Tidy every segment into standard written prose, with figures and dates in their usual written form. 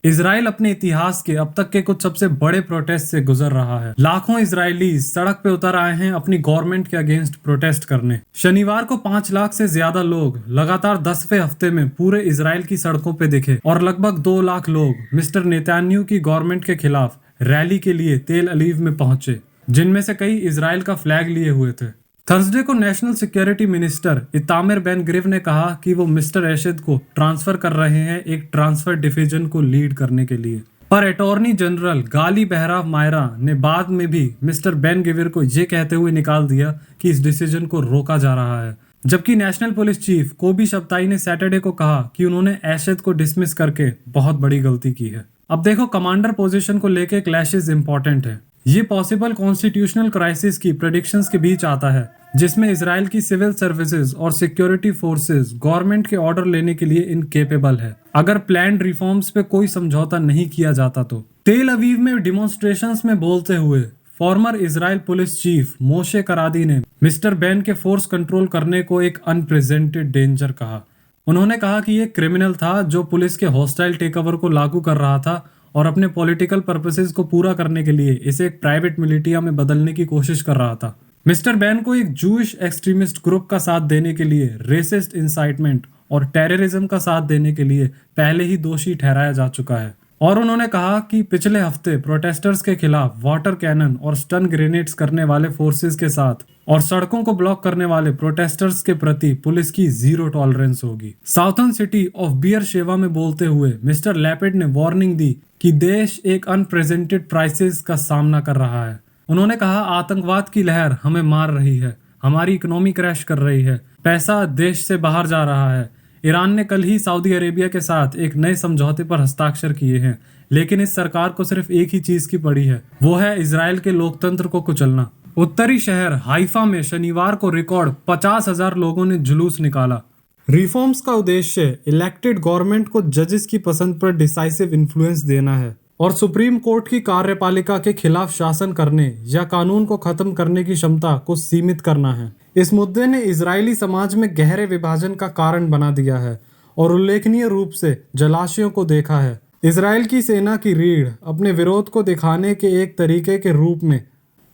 Israel अपने इतिहास के अब तक के कुछ सबसे बड़े प्रोटेस्ट से गुजर रहा है। लाखों इजरायली सड़क पे उतर आए हैं अपनी गवर्नमेंट के अगेंस्ट प्रोटेस्ट करने। शनिवार को 5 लाख से ज्यादा लोग लगातार 10वें हफ्ते में पूरे इजराइल की सड़कों पे दिखे और लगभग 2 लाख लोग मिस्टर नेतन्याहू की गवर्नमेंट के खिलाफ रैली के लिए तेल अवीव में पहुंचे, जिनमें से कई इजराइल का फ्लैग लिए हुए थे। थर्सडे को national security minister Itamar Ben Gvir ने कहा कि वो मिस्टर एशद को ट्रांसफर कर रहे हैं एक ट्रांसफर डिवीजन को लीड करने के लिए। पर अटॉर्नी जनरल गाली बहराव मायरा ने बाद में भी मिस्टर बेन ग्विर को ये कहते हुए निकाल दिया कि इस डिसीजन को रोका जा रहा है, जबकि नेशनल पुलिस चीफ कोबी शब्ताई ने सैटरडे को कहा कि उन्होंने एशद को डिसमिस करके बहुत बड़ी गलती की है। अब देखो, कमांडर पोजीशन को लेके क्लैशेस इंपॉर्टेंट है। ये पॉसिबल कॉन्स्टिट्यूशनल क्राइसिस की प्रेडिक्शंस के बीच आता है, जिसमें इजराइल की सिविल सर्विसेज और सिक्योरिटी फोर्सेस गवर्नमेंट के ऑर्डर लेने के लिए इनकेपेबल है अगर प्लान्ड रिफॉर्म्स पे कोई समझौता नहीं किया जाता तो। तेल अवीव में डिमॉन्स्ट्रेशंस में बोलते हुए फॉर्मर इजराइल पुलिस चीफ मोशे करादी ने मिस्टर बेन के फोर्स कंट्रोल करने को एक अनप्रेजेंटेड डेंजर कहा। उन्होंने कहा कि ये क्रिमिनल था जो पुलिस के हॉस्टाइल टेकओवर को लागू कर रहा था और अपने पॉलिटिकल पर्पसेस को पूरा करने के लिए इसे एक प्राइवेट मिलिटिया में बदलने की कोशिश कर रहा था। मिस्टर बेन को एक जूइश एक्सट्रीमिस्ट ग्रुप का साथ देने के लिए, रेसिस्ट इंसाइटमेंट और टेररिज्म का साथ देने के लिए पहले ही दोषी ठहराया जा चुका है। और उन्होंने कहा कि पिछले हफ्ते प्रोटेस्टर्स के खिलाफ वाटर कैनन और स्टन ग्रेनेड्स करने वाले फोर्सेस के साथ और सड़कों को ब्लॉक करने वाले प्रोटेस्टर्स के प्रति पुलिस की जीरो टॉलरेंस होगी। साउथर्न सिटी ऑफ बियर शेवा में बोलते हुए मिस्टर लैपिड ने वार्निंग दी कि देश एक अनप्रेजेंटेड क्राइसिस का सामना कर रहा है। उन्होंने कहा, आतंकवाद की लहर हमें मार रही है, हमारी इकोनॉमी क्रैश कर रही है, पैसा देश से बाहर जा रहा है। ईरान ने कल ही सऊदी अरेबिया के साथ एक नए समझौते पर हस्ताक्षर किए हैं, लेकिन इस सरकार को सिर्फ एक ही चीज की पड़ी है, वो है इजराइल के लोकतंत्र को कुचलना। उत्तरी शहर हाइफा में शनिवार को रिकॉर्ड 50,000 लोगों ने जुलूस निकाला। रिफॉर्म्स का उद्देश्य इलेक्टेड गवर्नमेंट को जजेस की पसंद पर डिसाइसिव इन्फ्लुएंस देना है और सुप्रीम कोर्ट की कार्यपालिका के खिलाफ शासन करने या कानून को खत्म करने की क्षमता को सीमित करना है। इस मुद्दे ने इजरायली समाज में गहरे विभाजन का कारण बना दिया है और उल्लेखनीय रूप से जलाशयों को देखा है। इजराइल की सेना की रीढ़ अपने विरोध को दिखाने के एक तरीके के रूप में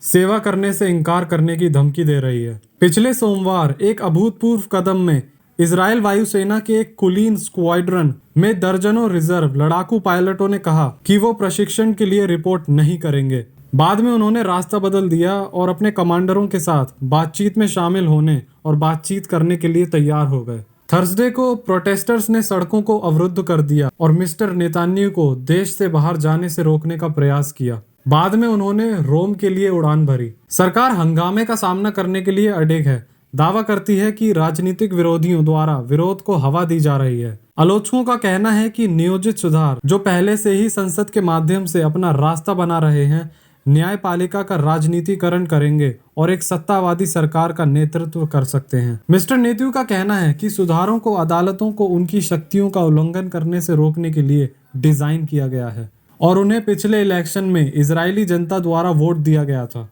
सेवा करने से इनकार करने की धमकी दे रही है। पिछले सोमवार एक अभूतपूर्व कदम में इजराइल वायुसेना के एक कुलीन स्क्वाड्रन में दर्जनों रिजर्व लड़ाकू पायलटों ने कहा कि वो प्रशिक्षण के लिए रिपोर्ट नहीं करेंगे। बाद में उन्होंने रास्ता बदल दिया और अपने कमांडरों के साथ बातचीत में शामिल होने और बातचीत करने के लिए तैयार हो गए। थर्सडे को प्रोटेस्टर्स ने सड़कों को अवरुद्ध कर दिया और मिस्टर नेतन्याहू को देश से बाहर जाने से रोकने का प्रयास किया। बाद में उन्होंने रोम के लिए उड़ान भरी। सरकार हंगामे का सामना करने के लिए अड़िग है, दावा करती है कि राजनीतिक विरोधियों द्वारा विरोध को हवा दी जा रही है। आलोचकों का कहना है कि नियोजित सुधार जो पहले से ही संसद के माध्यम से अपना रास्ता बना रहे हैं, न्यायपालिका का राजनीतिकरण करेंगे और एक सत्तावादी सरकार का नेतृत्व कर सकते हैं। मिस्टर नेतन्याहू का कहना है कि सुधारों को अदालतों को उनकी शक्तियों का उल्लंघन करने से रोकने के लिए डिजाइन किया गया है और उन्हें पिछले इलेक्शन में इजरायली जनता द्वारा वोट दिया गया था।